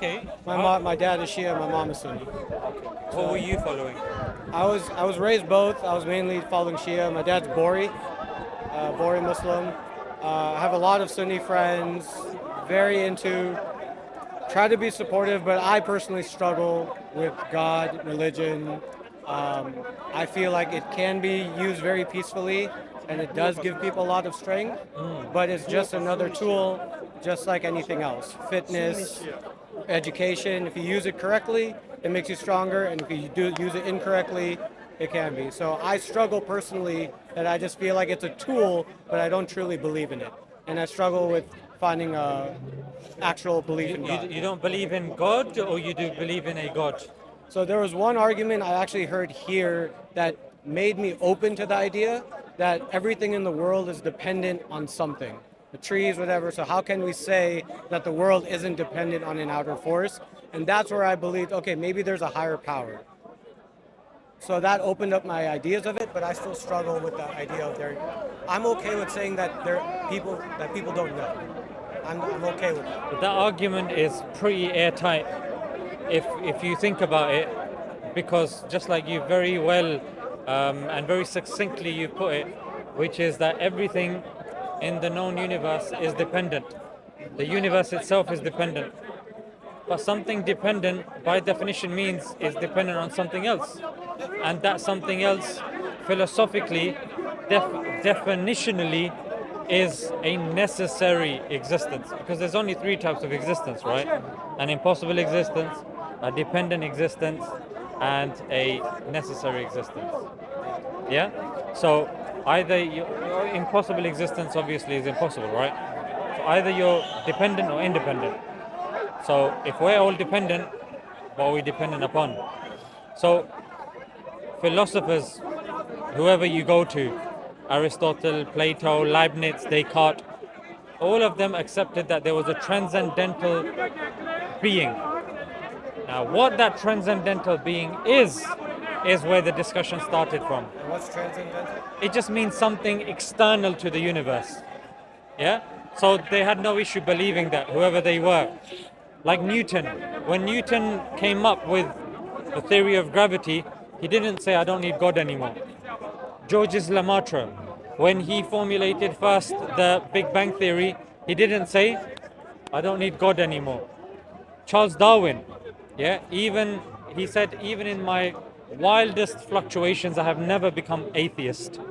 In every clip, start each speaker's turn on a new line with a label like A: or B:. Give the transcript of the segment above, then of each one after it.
A: Okay.
B: My dad is Shia, my mom is Sunni.
A: What were you following?
B: I was raised both. I was mainly following Shia. My dad's Bori Muslim. I have a lot of Sunni friends, very into, try to be supportive, but I personally struggle with God, religion. I feel like it can be used very peacefully, and it does give people a lot of strength, but it's just another tool, just like anything else. Fitness, education, if you use it correctly, it makes you stronger, and if you do use it incorrectly, it can be. So I struggle personally that I just feel like it's a tool, but I don't truly believe in it. And I struggle with finding a actual belief in God.
A: You don't believe in God, or you do believe in a God?
B: So there was one argument I actually heard here that made me open to the idea that everything in the world is dependent on something, the trees, whatever. So how can we say that the world isn't dependent on an outer force? And that's where I believed, okay, maybe there's a higher power. So that opened up my ideas of it, but I still struggle with the idea of there. I'm okay with saying that there are people don't know. I'm okay with that.
A: But that argument is pretty airtight if you think about it, because just like you very well and very succinctly you put it, which is that everything in the known universe is dependent. The universe itself is dependent. But something dependent, by definition, means is dependent on something else. And that something else, philosophically, definitionally, is a necessary existence. Because there's only three types of existence, right? An impossible existence, a dependent existence, and a necessary existence. Yeah? So either your impossible existence obviously is impossible, right? So either you're dependent or independent. So if we're all dependent, what are we dependent upon? So philosophers, whoever you go to, Aristotle, Plato, Leibniz, Descartes, all of them accepted that there was a transcendental being. Now what that transcendental being is where the discussion started from.
B: What's transcendental?
A: It just means something external to the universe. Yeah? So they had no issue believing that, whoever they were. Like Newton. When Newton came up with the theory of gravity, he didn't say, I don't need God anymore. Georges Lemaitre, when he formulated first the Big Bang Theory, he didn't say, I don't need God anymore. Charles Darwin, he said, even in my wildest fluctuations, I have never become atheist.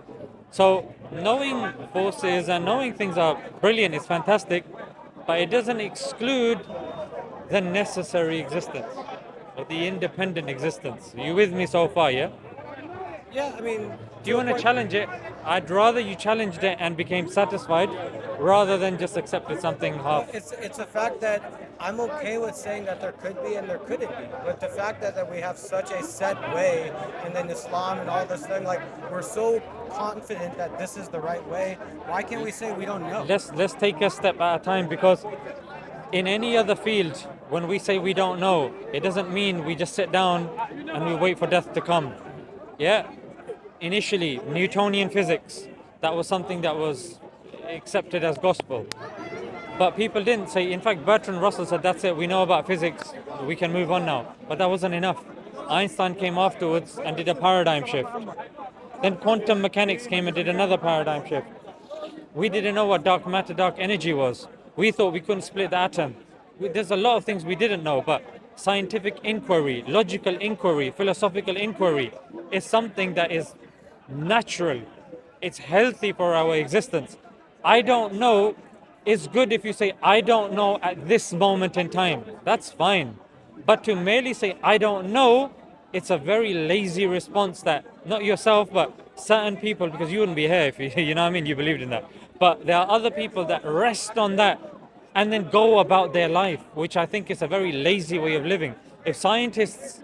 A: So knowing forces and knowing things are brilliant, is fantastic, but it doesn't exclude the necessary existence or the independent existence. Are you with me so far, yeah?
B: Yeah, I mean...
A: Do you want to challenge it? I'd rather you challenged it and became satisfied rather than just accepted something half.
B: It's a fact that I'm okay with saying that there could be and there couldn't be. But the fact that we have such a set way, and then Islam and all this thing, like we're so confident that this is the right way, why can't we say we don't know?
A: Let's take a step at a time, because in any other field, when we say we don't know, it doesn't mean we just sit down and we wait for death to come. Yeah? Initially, Newtonian physics, that was something that was accepted as gospel. But people didn't say, in fact, Bertrand Russell said, that's it, we know about physics, we can move on now. But that wasn't enough. Einstein came afterwards and did a paradigm shift. Then quantum mechanics came and did another paradigm shift. We didn't know what dark matter, dark energy was. We thought we couldn't split the atom. There's a lot of things we didn't know, but scientific inquiry, logical inquiry, philosophical inquiry is something that is natural. It's healthy for our existence. I don't know is good if you say, I don't know at this moment in time. That's fine. But to merely say, I don't know, it's a very lazy response that, not yourself, but certain people, because you wouldn't be here if you know what I mean, you believed in that. But there are other people that rest on that and then go about their life, which I think is a very lazy way of living. If scientists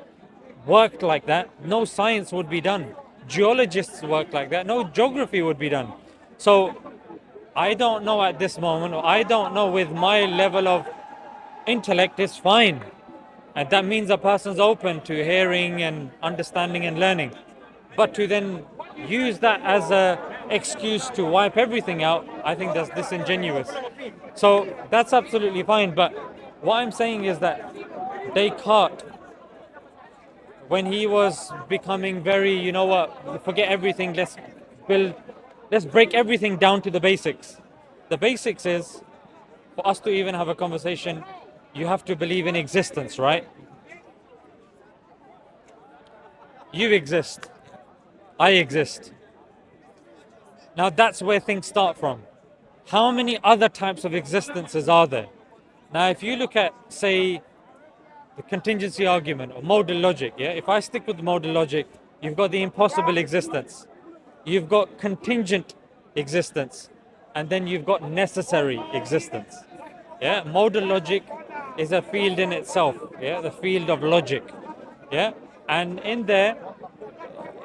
A: worked like that, no science would be done. Geologists work like that, no geography would be done. So I don't know at this moment, or I don't know with my level of intellect is fine. And that means a person's open to hearing and understanding and learning. But to then use that as an excuse to wipe everything out, I think that's disingenuous. So that's absolutely fine. But what I'm saying is that Descartes, when he was becoming very, you know what, forget everything, let's break everything down to the basics. The basics is, for us to even have a conversation, you have to believe in existence, right? You exist. I exist. Now that's where things start from. How many other types of existences are there? Now, if you look at, say, the contingency argument or modal logic, yeah? If I stick with modal logic, you've got the impossible existence, you've got contingent existence, and then you've got necessary existence. Yeah, modal logic is a field in itself, yeah, the field of logic. Yeah, and in there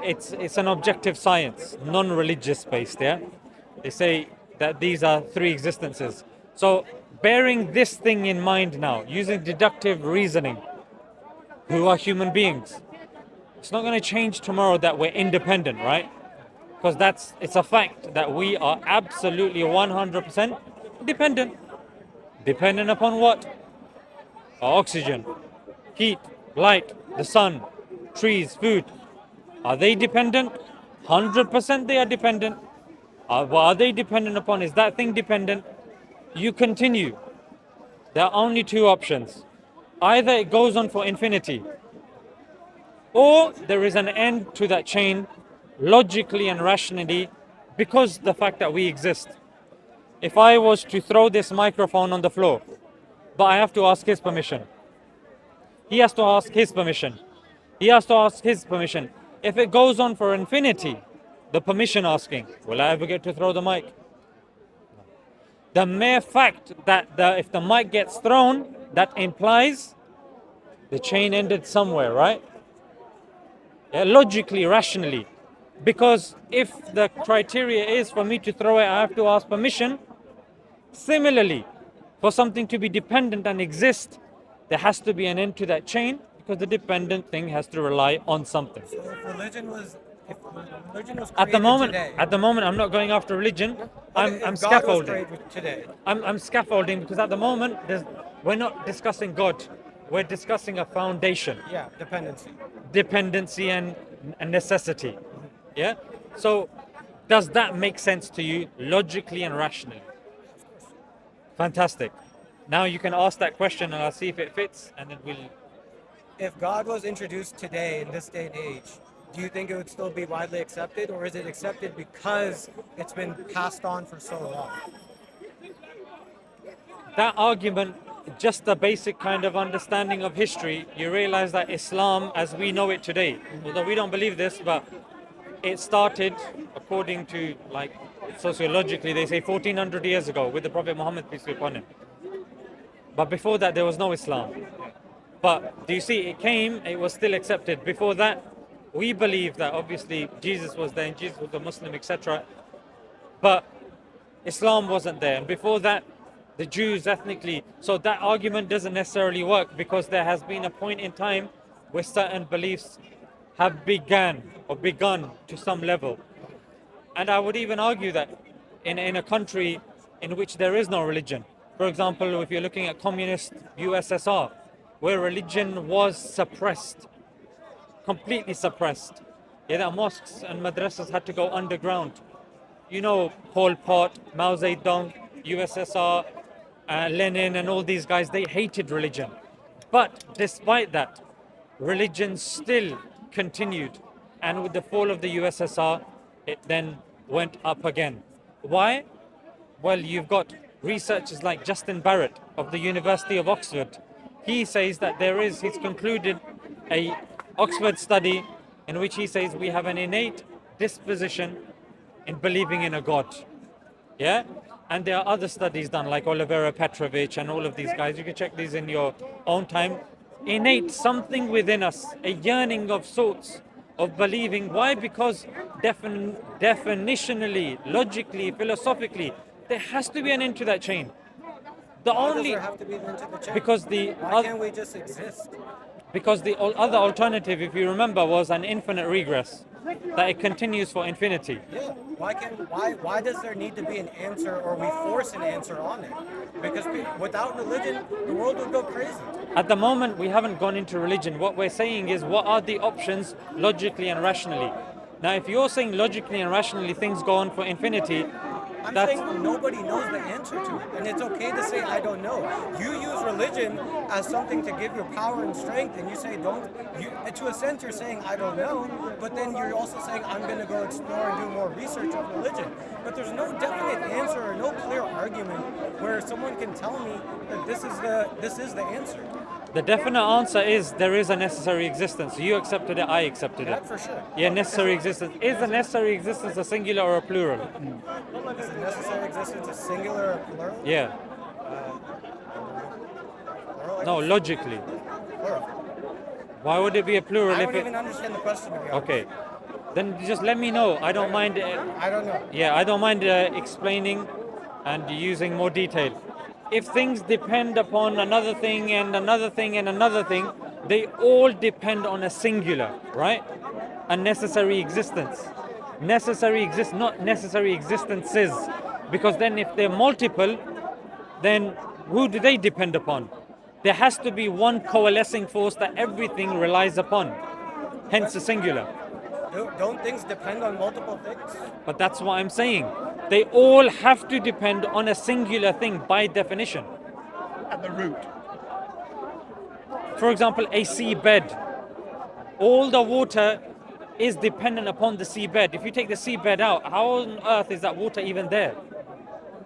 A: it's an objective science, non-religious based, yeah. They say that these are three existences. So bearing this thing in mind now, using deductive reasoning, who are human beings, it's not going to change tomorrow that we're independent, right? Because it's a fact that we are absolutely 100% dependent. Dependent upon what? Our oxygen, heat, light, the sun, trees, food. Are they dependent? 100% they are dependent. What are they dependent upon? Is that thing dependent? You continue. There are only two options. Either it goes on for infinity, or there is an end to that chain logically and rationally because the fact that we exist. If I was to throw this microphone on the floor, but I have to ask his permission. He has to ask his permission. He has to ask his permission. If it goes on for infinity, the permission asking, will I ever get to throw the mic? The mere fact that if the mic gets thrown, that implies the chain ended somewhere, right? Yeah, logically, rationally. Because if the criteria is for me to throw it, I have to ask permission. Similarly, for something to be dependent and exist, there has to be an end to that chain, because the dependent thing has to rely on something.
B: So if religion was
A: At the moment,
B: today,
A: I'm not going after religion. I'm
B: if God was
A: scaffolding.
B: created today,
A: I'm scaffolding because at the moment we're not discussing God. We're discussing a foundation,
B: yeah, dependency.
A: dependency and necessity. Yeah. So, does that make sense to you logically and rationally? Fantastic. Now you can ask that question, and I'll see if it fits, and then we'll.
B: If God was introduced today in this day and age, do you think it would still be widely accepted, or is it accepted because it's been passed on for so long?
A: That argument, just the basic kind of understanding of history, you realize that Islam as we know it today, although we don't believe this, but it started according to, like, sociologically, they say 1400 years ago with the Prophet Muhammad, peace be upon him. But before that, there was no Islam. But do you see, it was still accepted. Before that, we believe that obviously Jesus was there and Jesus was a Muslim, etc. But Islam wasn't there. And before that, the Jews ethnically. So that argument doesn't necessarily work, because there has been a point in time where certain beliefs have begun to some level. And I would even argue that in a country in which there is no religion, for example, if you're looking at communist USSR, where religion was suppressed, completely suppressed. Yeah, that mosques and madrasas had to go underground. You know, Pol Pot, Mao Zedong, USSR, Lenin and all these guys, they hated religion. But despite that, religion still continued. And with the fall of the USSR, it then went up again. Why? Well, you've got researchers like Justin Barrett of the University of Oxford. He says that he's concluded a Oxford study in which he says we have an innate disposition in believing in a God. Yeah? And there are other studies done like Olivera Petrovich and all of these guys. You can check these in your own time. Innate, something within us, a yearning of sorts of believing. Why? Because definitionally, logically, philosophically, there has to be an end to that chain.
B: Why does there have to be an end to the chain?
A: Because
B: Why can't we just exist?
A: Because the other alternative, if you remember, was an infinite regress, that it continues for infinity.
B: Yeah. Why does there need to be an answer, or we force an answer on it? Because without religion, the world would go crazy.
A: At the moment, we haven't gone into religion. What we're saying is, what are the options logically and rationally? Now, if you're saying logically and rationally things go on for infinity,
B: I'm
A: that's
B: saying nobody knows the answer to it, and it's okay to say I don't know. You use religion as something to give you power and strength, and you say don't. To a sense, you're saying I don't know, but then you're also saying I'm going to go explore and do more research of religion. But there's no definite answer or no clear argument where someone can tell me that this is the answer.
A: the definite answer is there is a necessary existence. You accepted it, I accepted it.
B: That for sure.
A: Yeah, necessary existence. Is a necessary existence a singular or a plural?
B: Is a necessary existence a singular or plural?
A: Yeah.
B: Plural?
A: No, logically.
B: Plural.
A: Why would it be a plural
B: I
A: if
B: don't
A: it...
B: even understand the question, to be honest.
A: Okay. Then just let me know. I don't mind...
B: I don't know.
A: Yeah, I don't mind explaining and using more detail. If things depend upon another thing and another thing and another thing, they all depend on a singular, right? A necessary existence. Not necessary existences. Because then if they're multiple, then who do they depend upon? There has to be one coalescing force that everything relies upon. Hence a singular.
B: Don't things depend on multiple things?
A: But that's what I'm saying. They all have to depend on a singular thing by definition.
C: At the root.
A: For example, a seabed. All the water is dependent upon the seabed. If you take the seabed out, how on earth is that water even there?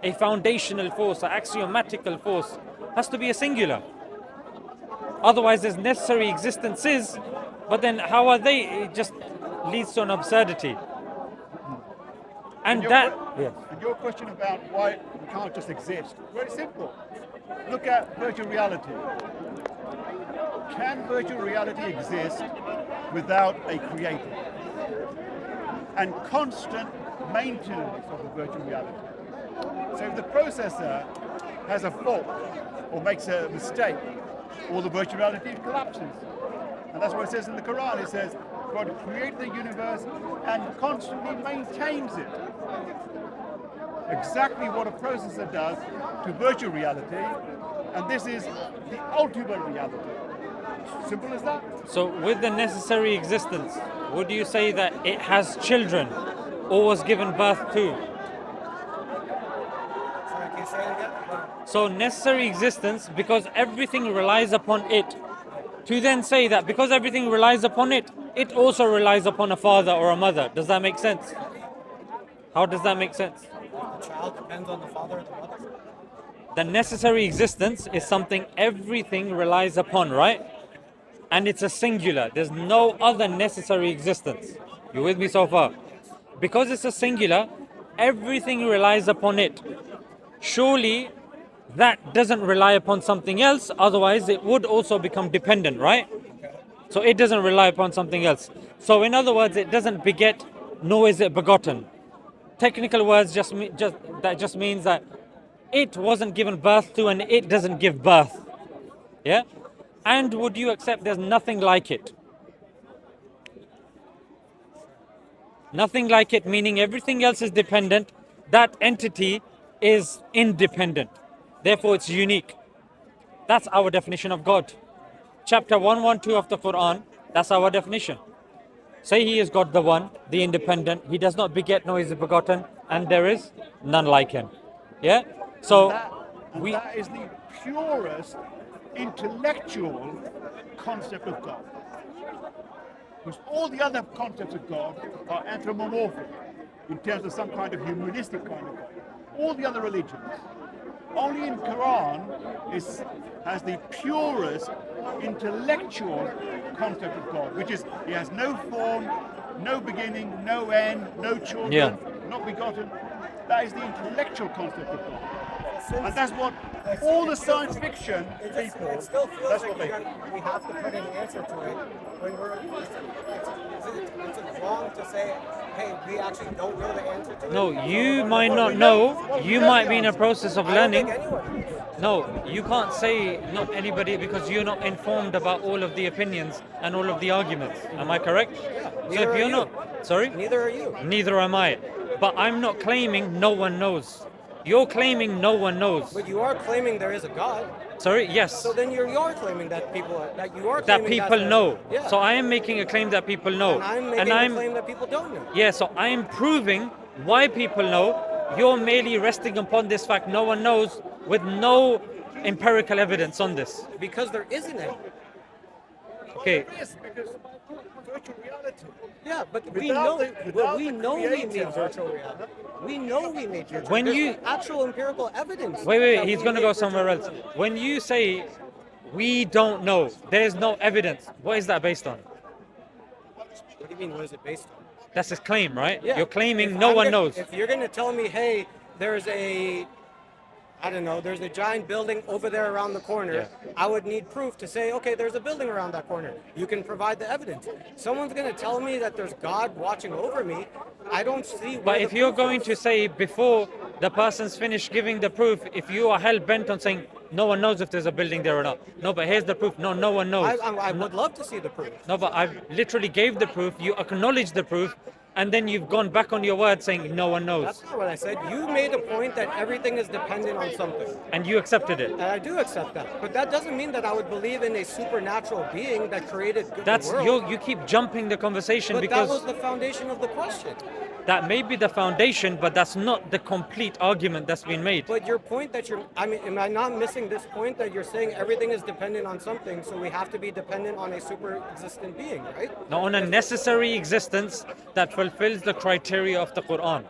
A: A foundational force, an axiomatical force, has to be a singular. Otherwise, there's necessary existences, but then how are they? It just leads to an absurdity. And
C: your question about why we can't just exist, very simple. Look at virtual reality. Can virtual reality exist without a creator? And constant maintenance of the virtual reality. So if the processor has a fault or makes a mistake, all the virtual reality collapses. And that's what it says in the Quran. It says, God created the universe and constantly maintains it. Exactly what a processor does to virtual reality, and this is the ultimate reality. Simple as that.
A: So with the necessary existence, would you say that it has children or was given birth to?
B: Sorry, can you say it again?
A: So necessary existence because everything relies upon it. To then say that because everything relies upon it, it also relies upon a father or a mother. Does that make sense? How does that make sense?
B: The child depends on the father or the mother.
A: The necessary existence is something everything relies upon, right? And it's a singular. There's no other necessary existence. You with me so far? Because it's a singular, everything relies upon it. Surely that doesn't rely upon something else, otherwise it would also become dependent, right? So it doesn't rely upon something else. So in other words, it doesn't beget, nor is it begotten. Technical words just means that it wasn't given birth to and it doesn't give birth. Yeah? And would you accept there's nothing like it? Nothing like it, meaning everything else is dependent. That entity is independent. Therefore, it's unique. That's our definition of God. Chapter 112 of the Quran, that's our definition. Say he is God the One, the independent. He does not beget, nor is he begotten, and there is none like him. Yeah? So,
C: that is the purest intellectual concept of God. Because all the other concepts of God are anthropomorphic in terms of some kind of humanistic kind of God. All the other religions. Only in Quran has the purest intellectual concept of God, which is he has no form, no beginning, no end, no children, not begotten. That is the intellectual concept of God. And that's what All the science fiction people,
B: It still feels
C: that's
B: like
C: what they do.
B: we have to put an answer to it when we're. Is it wrong to say, hey, we actually don't know the answer to it?
A: No, you
B: So
A: might
B: we're
A: not
B: going
A: know. You might be in a process of
B: I don't
A: learning.
B: think anyone.
A: No, you can't say not anybody because you're not informed about all of the opinions and all of the arguments. Am I correct? So
B: Neither
A: if
B: are
A: you're
B: you.
A: not, sorry?
B: Neither are you.
A: Neither am I. But I'm not claiming no one knows. You're claiming no one knows.
B: But you are claiming there is a God.
A: Sorry? Yes.
B: So then you are claiming that people are, that you are
A: That
B: claiming
A: people
B: that's
A: know.
B: Yeah.
A: So I am making a claim that people know.
B: and I'm making a claim that people don't know.
A: Yeah, so I am proving why people know. You're merely resting upon this fact no one knows with no empirical evidence on this.
B: Because there isn't any.
A: Okay.
C: Yes, because virtual reality.
B: Yeah, but we
C: Without
B: know.
C: the-
B: Well,
C: without
B: we
C: the
B: know we
C: creator-
B: made virtual reality. We know we made virtual.
A: When
B: There's
A: you-
B: actual empirical evidence.
A: Wait,
B: that
A: he's
B: we
A: going to
B: made
A: go somewhere
B: virtual
A: else.
B: reality.
A: When you say we don't know, there's no evidence, what is that based on?
B: What do you mean? What is it based on?
A: That's his claim, right?
B: Yeah.
A: You're claiming
B: If
A: no
B: I'm
A: one
B: gonna-
A: knows.
B: If you're going to tell me, hey, there's a, I don't know, there's a giant building over there around the corner,
A: Yeah.
B: I would need proof to say, okay, there's a building around that corner. You can provide the evidence. Someone's going to tell me that there's God watching over me. I don't see.
A: But if you're going to say before the person's finished giving the proof, if you are hell bent on saying no one knows if there's a building there or not. No, but here's the proof. No, no one knows.
B: I would love to see the proof.
A: No, but I literally gave the proof. You acknowledged the proof, and then you've gone back on your word saying no one knows,
B: That's not what I said. You made a point that everything is dependent on something.
A: and you accepted it.
B: And I do accept that. But that doesn't mean that I would believe in a supernatural being that created the
A: That's
B: world.
A: you keep jumping the conversation
B: But
A: because
B: that was the foundation of the question.
A: that may be the foundation, but that's not the complete argument that's been made.
B: But your point that I mean, am I not missing this point that you're saying everything is dependent on something, so we have to be dependent on a super existent being, right?
A: Now, on a necessary existence that fulfills the criteria of the Quran.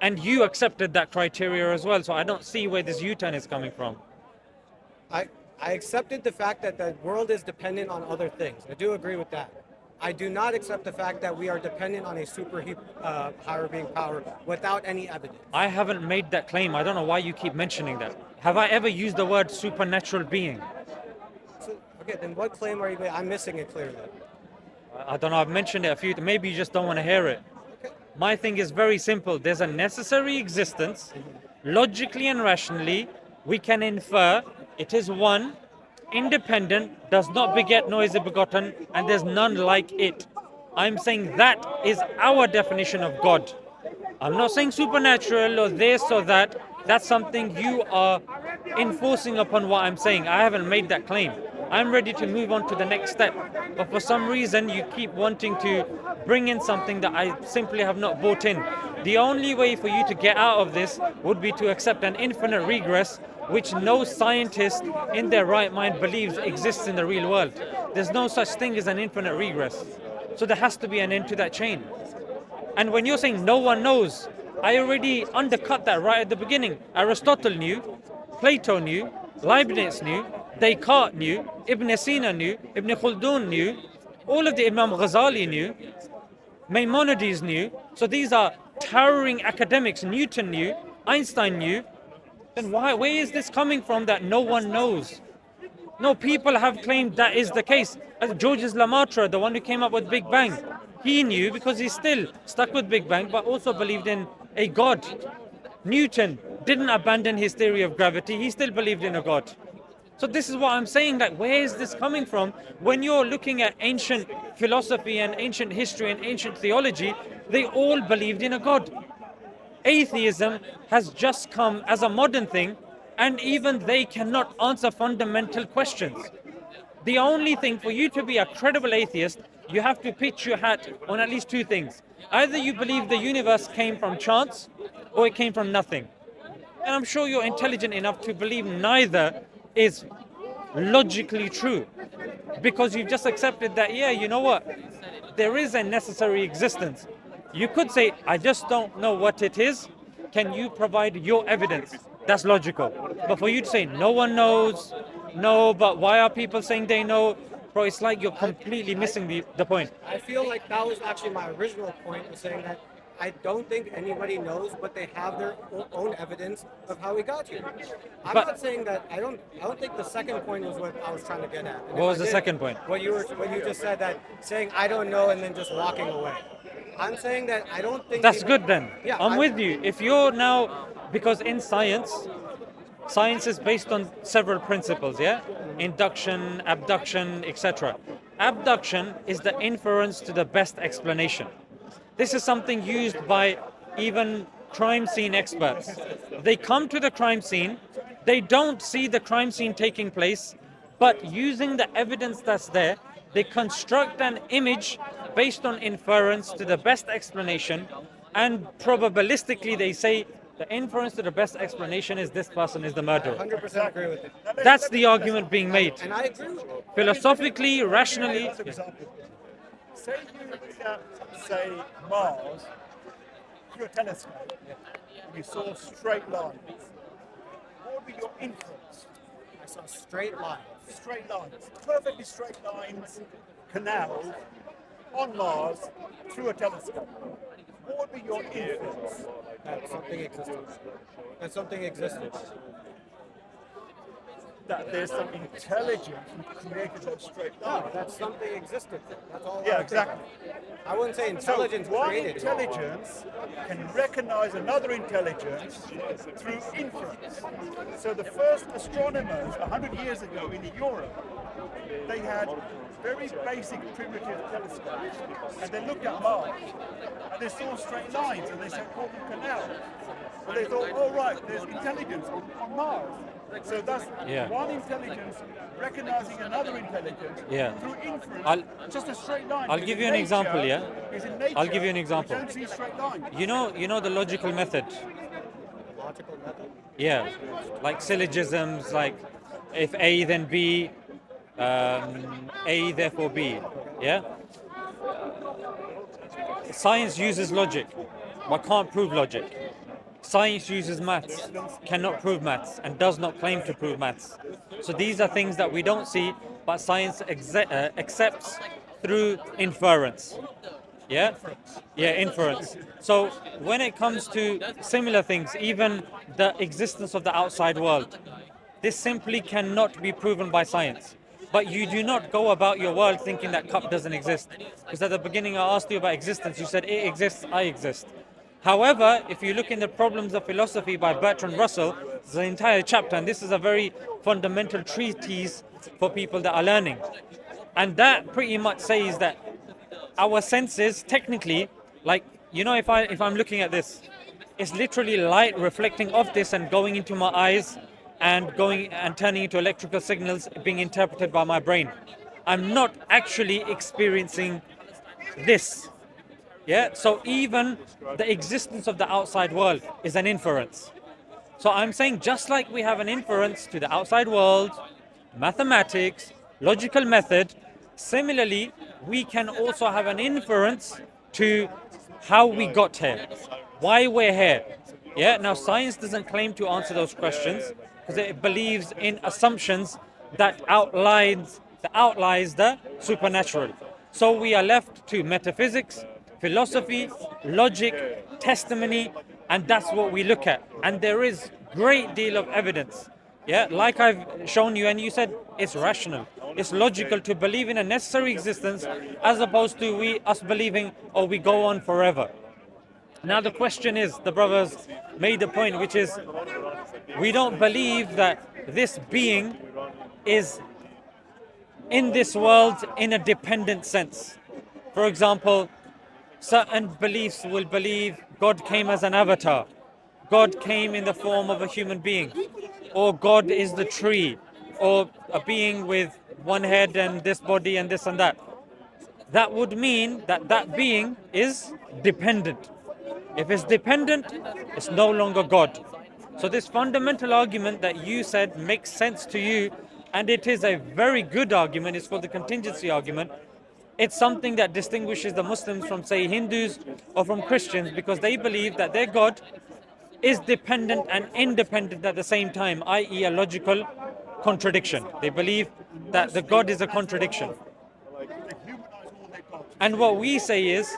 A: And you accepted that criteria as well, so I don't see where this U-turn is coming from.
B: I accepted the fact that the world is dependent on other things. I do agree with that. I do not accept the fact that we are dependent on a super higher being power without any evidence.
A: I haven't made that claim. I don't know why you keep mentioning that. Have I ever used the word supernatural being?
B: So, okay, then what claim are you making? I'm missing it clearly.
A: I don't know, I've mentioned it a few, maybe you just don't want to hear it. My thing is very simple. There's a necessary existence. Logically and rationally, we can infer it is one, independent, does not beget nor is it begotten, and there's none like it. I'm saying that is our definition of God. I'm not saying supernatural or this or that. That's something you are enforcing upon what I'm saying. I haven't made that claim. I'm ready to move on to the next step. But for some reason, you keep wanting to bring in something that I simply have not bought in. The only way for you to get out of this would be to accept an infinite regress, which no scientist in their right mind believes exists in the real world. There's no such thing as an infinite regress. So there has to be an end to that chain. And when you're saying no one knows, I already undercut that right at the beginning. Aristotle knew, Plato knew, Leibniz knew, Descartes knew, Ibn Sina knew, Ibn Khaldun knew, all of the Imam Ghazali knew, Maimonides knew. So these are towering academics. Newton knew, Einstein knew. Then where is this coming from that no one knows? No, people have claimed that is the case. As Georges Lemaitre, the one who came up with Big Bang, he knew because he's still stuck with Big Bang, but also believed in a God. Newton didn't abandon his theory of gravity, he still believed in a God. So this is what I'm saying, like, where is this coming from? When you're looking at ancient philosophy and ancient history and ancient theology, they all believed in a God. Atheism has just come as a modern thing, and even they cannot answer fundamental questions. The only thing for you to be a credible atheist, you have to pitch your hat on at least two things. Either you believe the universe came from chance, or it came from nothing. And I'm sure you're intelligent enough to believe neither is logically true, because you've just accepted that, yeah, you know what, there is a necessary existence. You could say, I just don't know what it is. Can you provide your evidence? That's logical. But for you to say no one knows, no, but why are people saying they know? Bro, it's like you're completely missing the point.
B: I feel like that was actually my original point, was saying that I don't think anybody knows, but they have their own evidence of how we got here. I'm
A: But-
B: not saying that. I don't think the second point was what I was trying to get at. And
A: What
B: if
A: was
B: I
A: the
B: did,
A: second point?
B: What you just said, that saying I don't know and then just walking away. I'm saying that I don't think
A: That's
B: people-
A: good then.
B: Yeah,
A: I'm with you. If you're now, because in science is based on several principles, yeah? Induction, abduction, etc. Abduction is the inference to the best explanation. This is something used by even crime scene experts. They come to the crime scene, they don't see the crime scene taking place, but using the evidence that's there, they construct an image based on inference to the best explanation, and probabilistically they say the inference to the best explanation is this person is the murderer.
B: 100% agree with it.
A: That's the argument being made.
B: And I agree with it.
A: Philosophically, rationally.
C: Another example. Say you looked at, say, Mars through a telescope and you saw straight lines. What would be your inference?
B: I saw straight lines.
C: Straight lines, perfectly straight lines, canals on Mars through a telescope. What would be your inference?
B: That something existed. That something existed.
C: That there's some intelligence which created those straight
B: No,
C: lines.
B: that something existed. That's all.
C: Yeah,
B: I
C: exactly.
B: I wouldn't say intelligence
C: So one
B: created it.
C: intelligence can recognize another intelligence through inference. So the first astronomers 100 years ago in Europe, they had very basic primitive telescopes, and they looked at Mars, and they saw straight lines, and they said, called them canals. And they thought, oh right, there's intelligence on Mars. So that's
A: Yeah.
C: one intelligence recognizing another intelligence
A: Yeah.
C: through inference,
A: I'll-
C: just a straight line.
A: I'll
C: Because
A: give
C: in
A: you an example,
C: nature-
A: yeah?
C: because in nature,
A: I'll give you an example.
C: We don't see straight lines.
A: You know the logical method.
B: Logical method.
A: Yeah, like syllogisms, like if A then B, A therefore B. Yeah. Science uses logic, but can't prove logic. Science uses maths, cannot prove maths, and does not claim to prove maths. So these are things that we don't see, but science accepts through inference. Yeah? Yeah, inference. So when it comes to similar things, even the existence of the outside world, this simply cannot be proven by science. But you do not go about your world thinking that cup doesn't exist. Because at the beginning I asked you about existence, you said it exists, I exist. However, if you look in the Problems of Philosophy by Bertrand Russell, there's an entire chapter, and this is a very fundamental treatise for people that are learning. And that pretty much says that our senses, technically, like, you know, if I'm looking at this, it's literally light reflecting off this and going into my eyes and going and turning into electrical signals being interpreted by my brain. I'm not actually experiencing this. Yeah, so even the existence of the outside world is an inference. So I'm saying just like we have an inference to the outside world, mathematics, logical method, similarly, we can also have an inference to how we got here, why we're here. Yeah, now science doesn't claim to answer those questions because it believes in assumptions that outlies the supernatural. So we are left to metaphysics, philosophy, logic, testimony, and that's what we look at. And there is great deal of evidence. Yeah, like I've shown you, and you said it's rational. It's logical to believe in a necessary existence as opposed to us believing, oh, we go on forever. Now the question is, the brothers made the point, which is, we don't believe that this being is in this world in a dependent sense. For example, certain beliefs will believe God came as an avatar, God came in the form of a human being, or God is the tree, or a being with one head and this body and this and that. That would mean that that being is dependent. If it's dependent, it's no longer God. So this fundamental argument that you said makes sense to you, and it is a very good argument, it's called the contingency argument. It's something that distinguishes the Muslims from, say, Hindus or from Christians, because they believe that their God is dependent and independent at the same time, i.e. a logical contradiction. They believe that the God is a contradiction. And what we say is,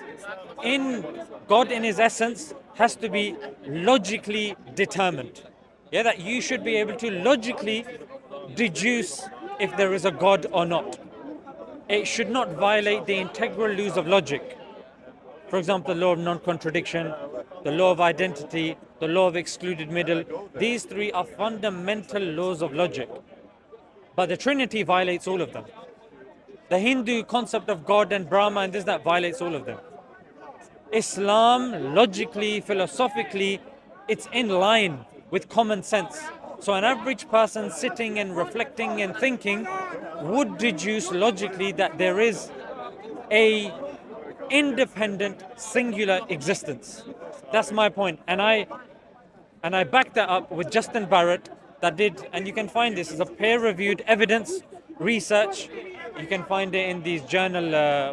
A: in God in his essence has to be logically determined. Yeah, that you should be able to logically deduce if there is a God or not. It should not violate the integral laws of logic. For example, the law of non-contradiction, the law of identity, the law of excluded middle. These three are fundamental laws of logic. But the Trinity violates all of them. The Hindu concept of God and Brahma and this, that violates all of them. Islam, logically, philosophically, it's in line with common sense. So an average person sitting and reflecting and thinking would deduce logically that there is a independent, singular existence. That's my point. And I back that up with Justin Barrett that did, and you can find this as a peer-reviewed evidence research. You can find it in these journal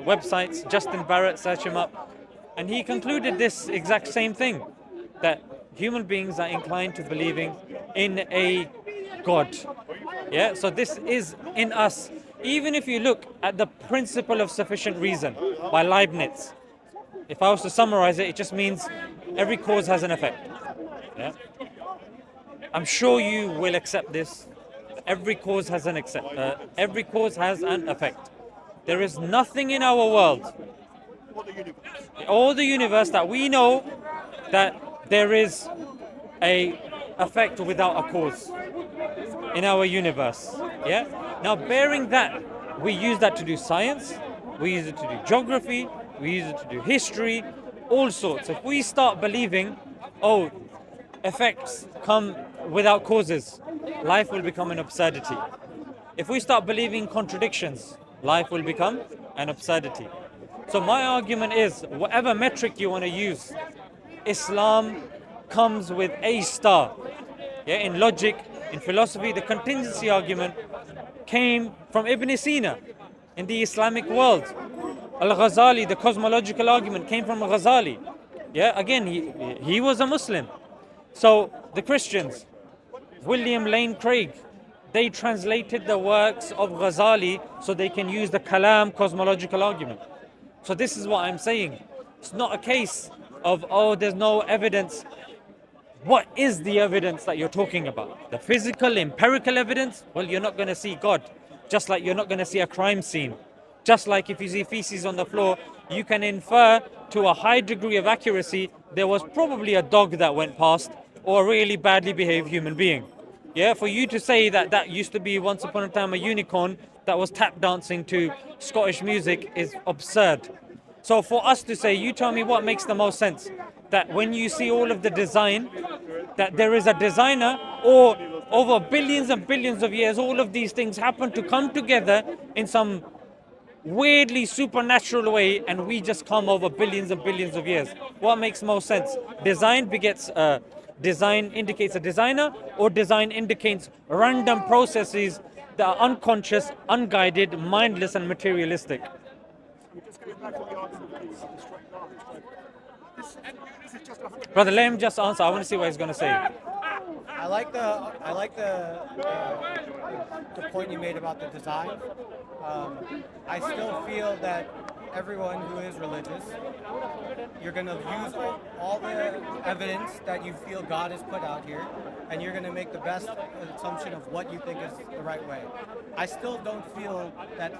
A: websites. Justin Barrett, search him up. And he concluded this exact same thing, that human beings are inclined to believing in a God. Yeah, so this is in us. Even if you look at the principle of sufficient reason by Leibniz, if I was to summarize it, it just means every cause has an effect. Yeah? I'm sure you will accept this. Every cause has an every cause has an effect. There is nothing in our world, all the universe that we know, that there is a effect without a cause in our universe. Yeah. Now, bearing that, we use that to do science, we use it to do geography, we use it to do history, all sorts. If we start believing, oh, effects come without causes, life will become an absurdity. If we start believing contradictions, life will become an absurdity. So my argument is, whatever metric you want to use, Islam comes with a star. Yeah, in logic, in philosophy, the contingency argument came from Ibn Sina in the Islamic world. Al-Ghazali, the cosmological argument, came from Ghazali. Yeah, again, he was a Muslim. So the Christians, William Lane Craig, they translated the works of Ghazali so they can use the Kalam cosmological argument. So this is what I'm saying. It's not a case of, oh, there's no evidence. What is the evidence that you're talking about? The physical, empirical evidence? Well, you're not going to see God. Just like you're not going to see a crime scene. Just like if you see feces on the floor, you can infer to a high degree of accuracy there was probably a dog that went past or a really badly behaved human being. Yeah, for you to say that that used to be once upon a time a unicorn that was tap dancing to Scottish music is absurd. So for us to say, you tell me what makes the most sense, that when you see all of the design, that there is a designer, or over billions and billions of years, all of these things happen to come together in some weirdly supernatural way, and we just come over billions and billions of years. What makes most sense? Design begets design indicates a designer, or design indicates random processes that are unconscious, unguided, mindless, and materialistic. Brother, let him just answer. I want to see what he's going to say.
B: I like the point you made about the design. I still feel that everyone who is religious, you're going to use all the evidence that you feel God has put out here, and you're going to make the best assumption of what you think is the right way. I still don't feel that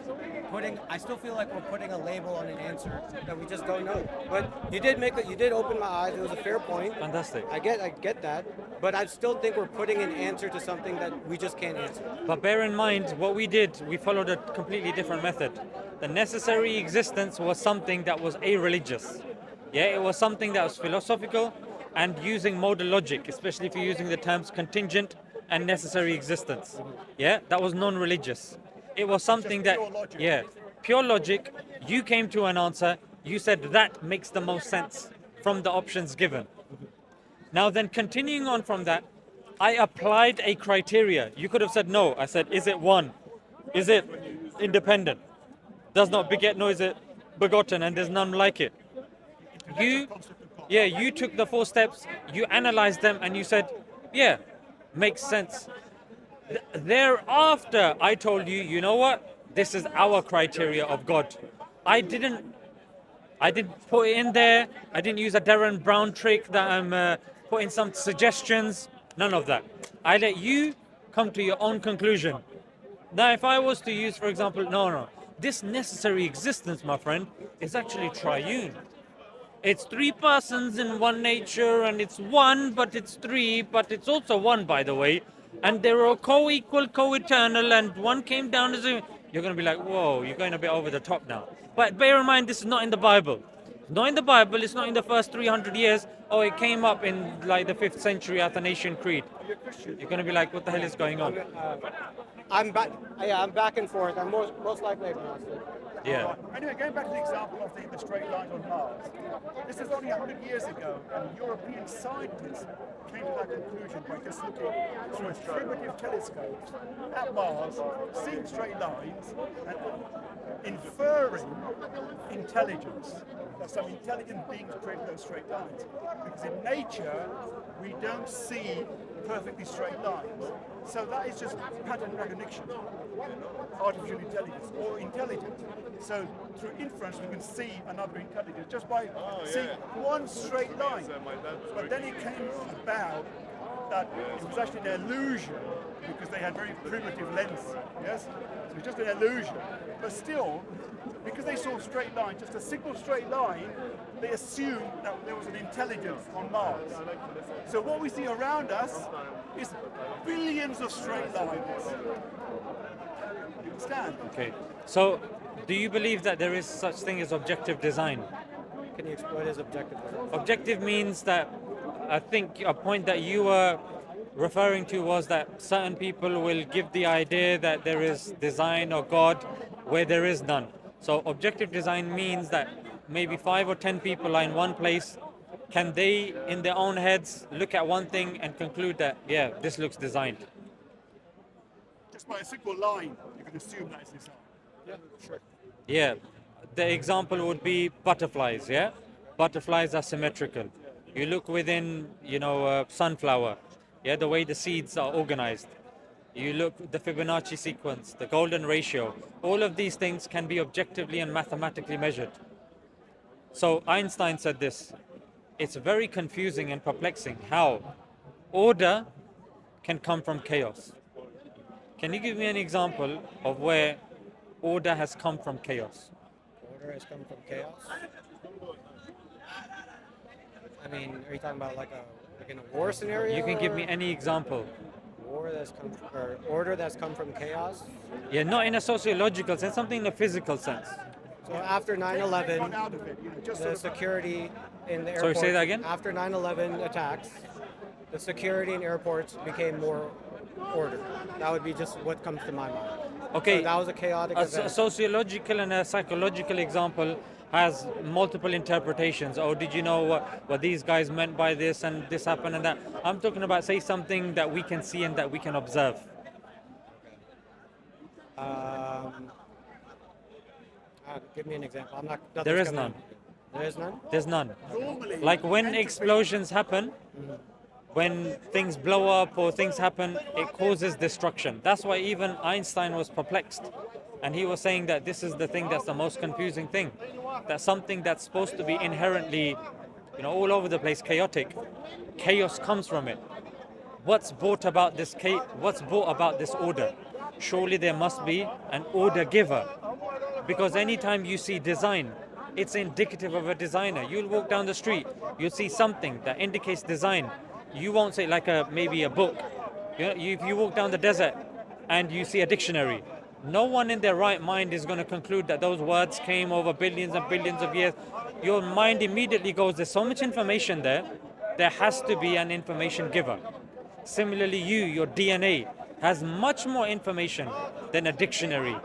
B: I still feel like we're putting a label on an answer that we just don't know. But you did open my eyes. It was a fair point.
A: Fantastic.
B: I get that, but I still think we're putting an answer to something that we just can't answer.
A: But bear in mind, what we did, we followed a completely different method. The necessary existence was something that was a-religious. Yeah, it was something that was philosophical and using modal logic, especially if you're using the terms contingent and necessary existence. Yeah, that was non-religious. It was something that, yeah, pure logic. You came to an answer, you said that makes the most sense from the options given. Now then, continuing on from that, I applied a criteria. You could have said no. I said, is it one? Is it independent? Does not beget, nor is it begotten, and there's none like it. You took the 4 steps, you analyzed them, and you said, yeah, makes sense. Thereafter, I told you, you know what? This is our criteria of God. I I didn't put it in there. I didn't use a Darren Brown trick that I'm putting some suggestions. None of that. I let you come to your own conclusion. Now, if I was to use, for example, no, this necessary existence, my friend, is actually triune. It's three persons in one nature, and it's one, but it's three, but it's also one, by the way. And they're all co-equal, co-eternal, and one came down as a... You're going to be like, whoa, you're going a bit over the top now. But bear in mind, this is not in the Bible. Not in the Bible, it's not in the first 300 years. Oh, it came up in like the 5th century Athanasian Creed. You're going to be like, what the hell is going on?
B: I'm back. Yeah, I'm back and forth. I'm most likely agnostic.
A: Yeah.
C: Anyway, going back to the example of the straight line on Mars, this is only 100 years ago, and European scientists came to that conclusion by just looking through primitive telescopes at Mars, seeing straight lines, and inferring intelligence. That some intelligent beings created those straight lines. Because in nature, we don't see perfectly straight lines. So that is just pattern recognition, artificial intelligence, or intelligence. So through inference, we can see another intelligence just by seeing one straight line. But then it came about that it was actually an illusion because they had very primitive lenses. Yes, so it's just an illusion. But still, because they saw a straight line, just a single straight line, they assumed that there was an intelligence on Mars. So what we see around us is billions of straight lines. You understand?
A: Okay. So, do you believe that there is such thing as objective design?
B: Can you explain what is objective?
A: Objective means that, I think a point that you were referring to was that certain people will give the idea that there is design or God where there is none. So objective design means that maybe 5 or 10 people are in one place. Can they, in their own heads, look at one thing and conclude that, yeah, this looks designed?
C: Just by a single line, you can assume that it's designed.
B: Yeah, sure.
A: Yeah, the example would be butterflies, yeah? Butterflies are symmetrical. You look within, sunflower, yeah, the way the seeds are organized. You look the Fibonacci sequence, the golden ratio. All of these things can be objectively and mathematically measured. So Einstein said this, it's very confusing and perplexing how order can come from chaos. Can you give me an example of where order has come from chaos?
B: Order has come from chaos. I mean, are you talking about like in a war scenario?
A: You can give me any example.
B: Order that's come from chaos.
A: Yeah, not in a sociological sense, something in a physical sense.
B: So after 9/11, the security in the airports.
A: Sorry, say that again?
B: After 9/11 attacks, the security in airports became more ordered. That would be just what comes to my mind.
A: Okay,
B: So that was a chaotic event.
A: a sociological and a psychological example has multiple interpretations. Oh, did you know what these guys meant by this and this happened and that? I'm talking about, say, something that we can see and that we can observe.
B: Give me an example.
A: There is none.
B: There is none?
A: There's none.
C: Normally,
A: Like when explosions happen, when things blow up or things happen, it causes destruction. That's why even Einstein was perplexed. And he was saying that this is the thing that's the most confusing thing. That something that's supposed to be inherently, all over the place, chaotic, chaos comes from it. What's brought about this order? Surely there must be an order giver. Because anytime you see design, it's indicative of a designer. You'll walk down the street, you'll see something that indicates design. You won't say like maybe a book. If you walk down the desert and you see a dictionary, no one in their right mind is going to conclude that those words came over billions and billions of years. Your mind immediately goes, there's so much information there has to be an information giver. Similarly, your DNA has much more information than a dictionary,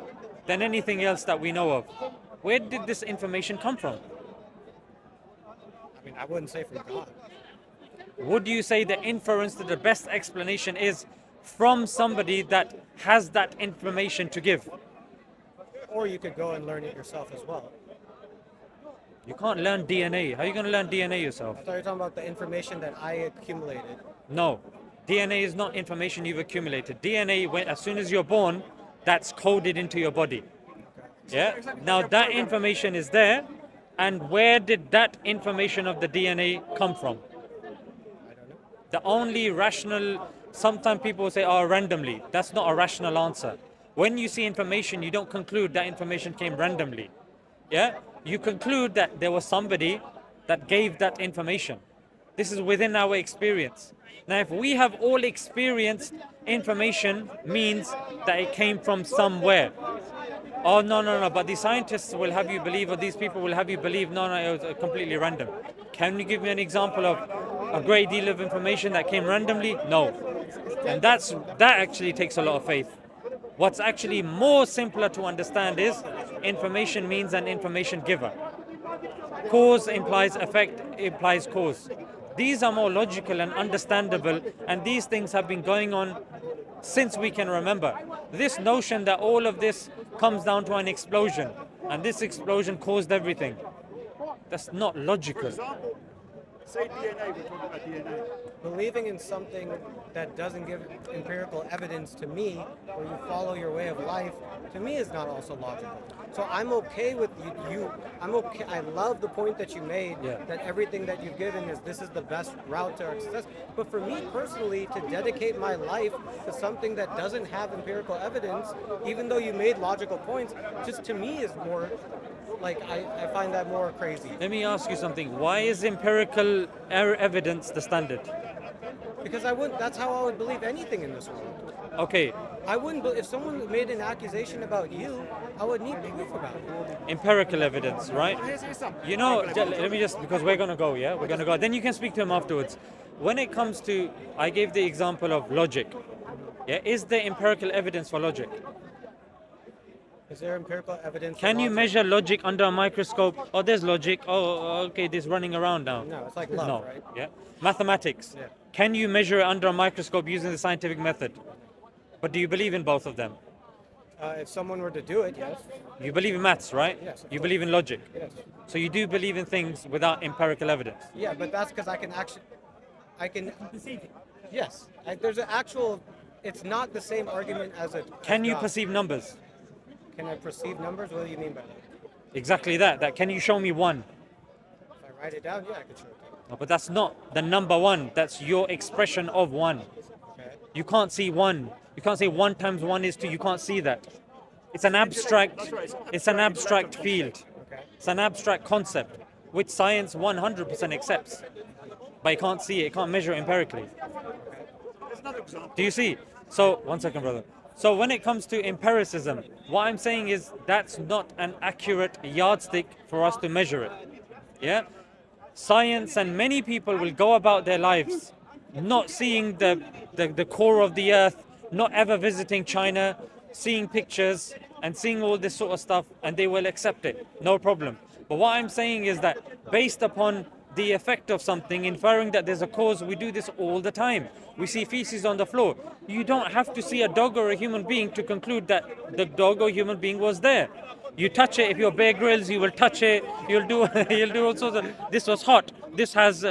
A: than anything else that we know of. Where did this information come from?
B: I mean, I wouldn't say from God.
A: Would you say the inference that the best explanation is from somebody that has that information to give?
B: Or you could go and learn it yourself as well.
A: You can't learn DNA. How are you going to learn DNA yourself?
B: I thought you were talking about the information that I accumulated.
A: No. DNA is not information you've accumulated. DNA, as soon as you're born, that's coded into your body. Yeah? Now that information is there, And where did that information of the DNA come from? The only rational, sometimes people say, oh, randomly. That's not a rational answer. When you see information, you don't conclude that information came randomly. Yeah? You conclude that there was somebody that gave that information. This is within our experience. Now, if we have all experienced information, means that it came from somewhere. Oh, no, but the scientists will have you believe, or these people will have you believe, no, it was completely random. Can you give me an example of a great deal of information that came randomly? No. And that actually takes a lot of faith. What's actually more simpler to understand is information means an information giver. Cause implies effect, implies cause. These are more logical and understandable, and these things have been going on since we can remember. This notion that all of this comes down to an explosion, and this explosion caused everything, that's not logical.
C: For example, say DNA, we're talking about DNA.
B: Believing in something that doesn't give empirical evidence to me, where you follow your way of life, to me is not also logical. So I'm okay with you. I'm okay. I love the point that you made, that everything that you've given is this is the best route to our success. But for me personally, to dedicate my life to something that doesn't have empirical evidence, even though you made logical points, just to me is more like I find that more crazy.
A: Let me ask you something. Why is empirical evidence the standard?
B: Because I wouldn't. That's how I would believe anything in this world.
A: Okay.
B: I wouldn't. If someone made an accusation about you, I would need proof about it.
A: Empirical evidence, right?
C: Here's something.
A: You know, let me just, because we're going to go, yeah? We're going to go. Then you can speak to him afterwards. When it comes to, I gave the example of logic. Yeah, is there empirical evidence for logic?
B: Is there empirical evidence?
A: Can you measure logic under a microscope? Oh, there's logic. Oh, okay, this running around now.
B: No, it's like love,
A: No,
B: right?
A: yeah. Mathematics.
B: Yeah.
A: Can you measure it under a microscope using the scientific method? But do you believe in both of them?
B: If someone were to do it, yes.
A: You believe in maths, right?
B: Yes, of
A: You
B: course.
A: believe in logic.
B: Yes.
A: So you do believe in things without empirical evidence.
B: Yeah, but that's because I can perceive it. Yes. There's an actual. It's not the same argument as a.
A: Can
B: as
A: you
B: God.
A: perceive numbers?
B: Can I perceive numbers? What do you mean by that?
A: Exactly that. Can you show me one?
B: If I write it down, yeah, I could show it.
A: No, but that's not the number one. That's your expression of one.
B: Okay.
A: You can't see one. You can't say 1 times 1 is 2. You can't see that. It's an abstract. It's an abstract field.
B: Okay.
A: It's an abstract concept, which science 100% accepts, but you can't see it. You can't measure it empirically.
C: There's another example.
A: Do you see? So 1 second, brother. So when it comes to empiricism, what I'm saying is that's not an accurate yardstick for us to measure it. Yeah? Science and many people will go about their lives not seeing the core of the earth, not ever visiting China, seeing pictures and seeing all this sort of stuff, and they will accept it, no problem. But what I'm saying is that based upon the effect of something, inferring that there's a cause, we do this all the time. We see feces on the floor. You don't have to see a dog or a human being to conclude that the dog or human being was there. You touch it. If you're Bear Grylls, you will touch it. You'll do all sorts of. This was hot. This has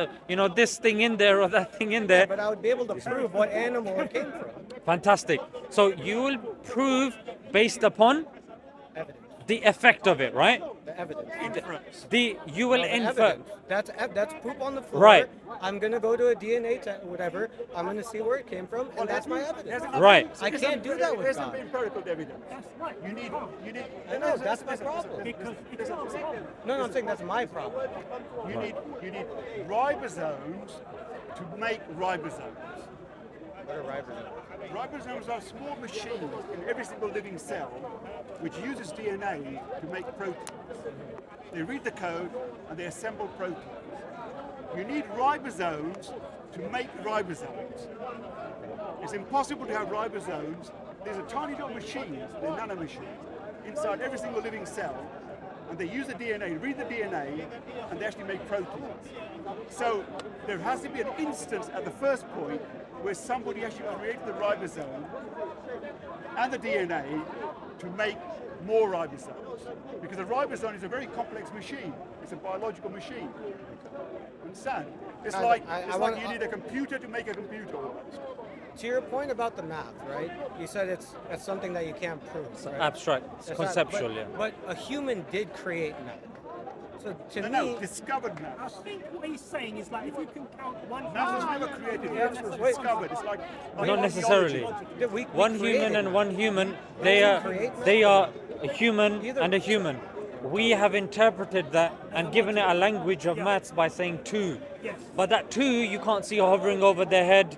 A: this thing in there or that thing in there.
B: But I would be able to prove what animal it came from.
A: Fantastic. So you will prove based upon
B: Evidence.
A: the effect of it, right?
B: The evidence.
A: You will
B: The
A: infer.
B: evidence. That's poop on the floor.
A: Right.
B: I'm gonna go to a DNA test, whatever. I'm gonna see where it came from, and that's my evidence.
A: Right.
B: I can't do that with
C: There's
B: God.
C: some empirical evidence. You need.
B: I know, that's my problem. No, I'm saying that's my problem.
C: You need ribosomes to make ribosomes.
B: What are ribosomes?
C: Ribosomes are small machines in every single living cell which uses DNA to make proteins. They read the code and they assemble proteins. You need ribosomes to make ribosomes. It's impossible to have ribosomes. These are tiny little machines, they're nanomachines, inside every single living cell. And they use the DNA, read the DNA, and they actually make proteins. So there has to be an instance at the first point where somebody actually created the ribosome and the DNA to make more ribosomes. Because a ribosome is a very complex machine. It's a biological machine. Understand? It's like you need a computer to make a computer almost.
B: To your point about the math, right? You said it's something that you can't prove. Right?
A: Abstract. It's
B: That's
A: conceptual,
B: not,
A: yeah.
B: But a human did create math. So to
C: No,
B: me,
C: discovered
D: I
C: maths.
D: think what he's saying is like if you can count one.
C: Maths was never created. Maths was discovered. It's like
A: Not necessarily.
B: that we
A: One human
B: created
A: and
B: math.
A: one human,
B: We
A: they
B: didn't
A: are
B: create math.
A: they are a human
B: Either.
A: and a human. We have interpreted that and given it a language of maths by saying two.
D: Yes.
A: But that two you can't see hovering over their head,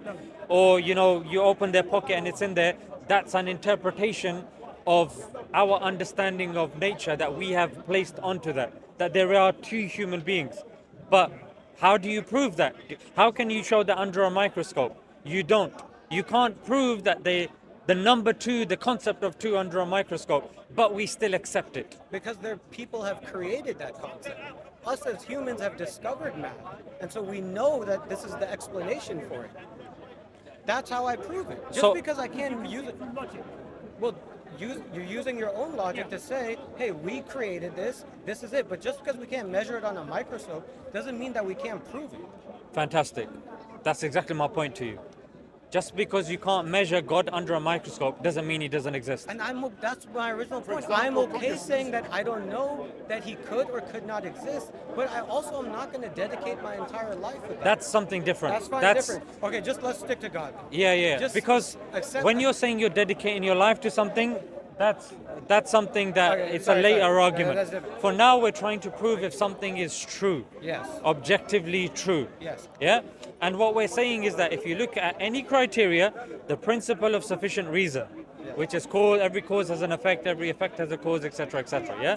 A: or you open their pocket and it's in there. That's an interpretation of our understanding of nature that we have placed onto that. That there are two human beings. But how do you prove that? How can you show that under a microscope? You don't. You can't prove that the number two, the concept of two under a microscope, but we still accept it.
B: Because their people have created that concept. Us as humans have discovered math, and so we know that this is the explanation for it. That's how I prove it. Just
A: So-
B: because I can't use it,
D: Through logic.
B: well, you're using your own logic to say, hey, we created this, this is it. But just because we can't measure it on a microscope doesn't mean that we can't prove it.
A: Fantastic. That's exactly my point to you. Just because you can't measure God under a microscope doesn't mean he doesn't exist.
B: And that's my original point.
C: example,
B: I'm okay saying that I don't know that he could or could not exist, but I also am not going to dedicate my entire life with that.
A: That's something different.
B: That's fine, different. Okay, just let's stick to God.
A: Yeah.
B: Just
A: Because
B: accept
A: when
B: that.
A: you're saying you're dedicating your life to something, that's something that
B: Okay,
A: it's
B: sorry,
A: a later
B: sorry.
A: argument.
B: That's different.
A: For now, we're trying to prove if something is true.
B: Yes.
A: Objectively true.
B: Yes.
A: Yeah? And what we're saying is that if you look at any criteria, the principle of sufficient reason, which is every cause has an effect, every effect has a cause, etc., etc. Yeah?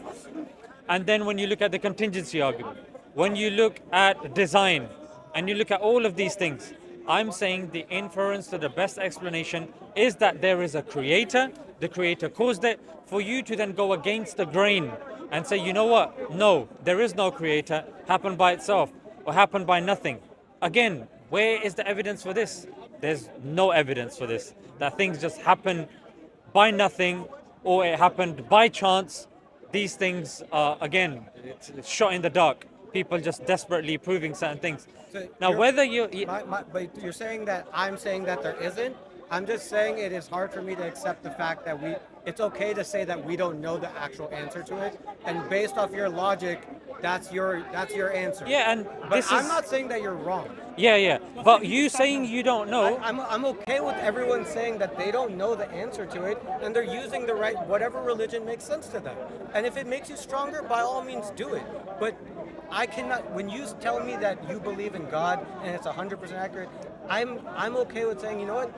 A: And then when you look at the contingency argument, when you look at design, and you look at all of these things, I'm saying the inference to the best explanation is that there is a creator, the creator caused it, for you to then go against the grain and say, you know what, no, there is no creator, happened by itself, or happened by nothing. Again, where is the evidence for this? There's no evidence for this. That things just happen by nothing, or it happened by chance. These things are, again, it's shot in the dark. People just desperately proving certain things.
B: So
A: Now,
B: you're-
A: whether you...
B: But you're saying that I'm saying that there isn't. I'm just saying it is hard for me to accept the fact that it's okay to say that we don't know the actual answer to it, and based off your logic, that's your answer.
A: Yeah, and
B: But
A: this
B: I'm
A: is...
B: not saying that you're wrong.
A: Yeah. But you saying you don't know...
B: I'm okay with everyone saying that they don't know the answer to it, and they're using the right, whatever religion makes sense to them. And if it makes you stronger, by all means do it. But I cannot, when you tell me that you believe in God and it's 100% accurate, I'm okay with saying, you know what,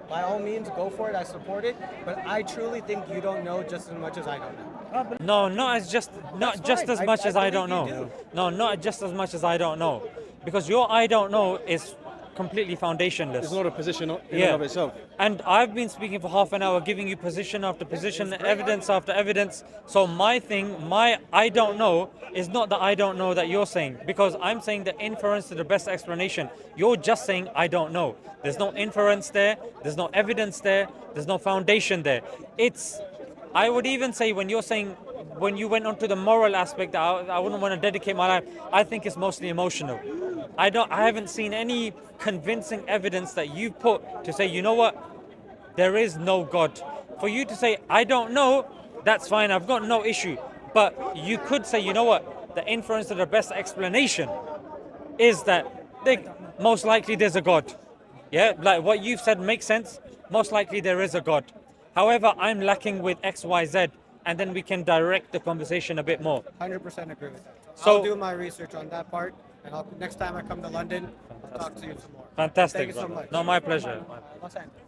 B: by all means, go for it, I support it, but I truly think you don't know just as much as I don't know.
A: No, not just
B: fine.
A: as much as I don't
B: believe
A: know.
B: you do.
A: No, not just as much as I don't know. Because your I don't know is completely foundationless.
E: It's not a position in
A: Yeah.
E: and of itself.
A: And I've been speaking for half an hour, giving you position after position, evidence after evidence. So my I don't know is not the I don't know that you're saying, because I'm saying the inference to the best explanation. You're just saying I don't know. There's no inference there, there's no evidence there, there's no foundation there. I would even say when you're saying, when you went on to the moral aspect, I wouldn't want to dedicate my life, I think it's mostly emotional. I haven't seen any convincing evidence that you put to say, you know what, there is no God. For you to say, I don't know, that's fine, I've got no issue. But you could say, you know what, the inference to the best explanation is that most likely there's a God. Yeah, like what you've said makes sense. Most likely there is a God. However, I'm lacking with X, Y, Z, and then we can direct the conversation a bit more.
B: 100% agree with that.
A: So-
B: I'll do my research on that part, and next time I come to London, I'll talk to you some more.
A: Fantastic.
B: Thank you so
A: brother.
B: much.
A: No, my pleasure.
B: Los Angeles.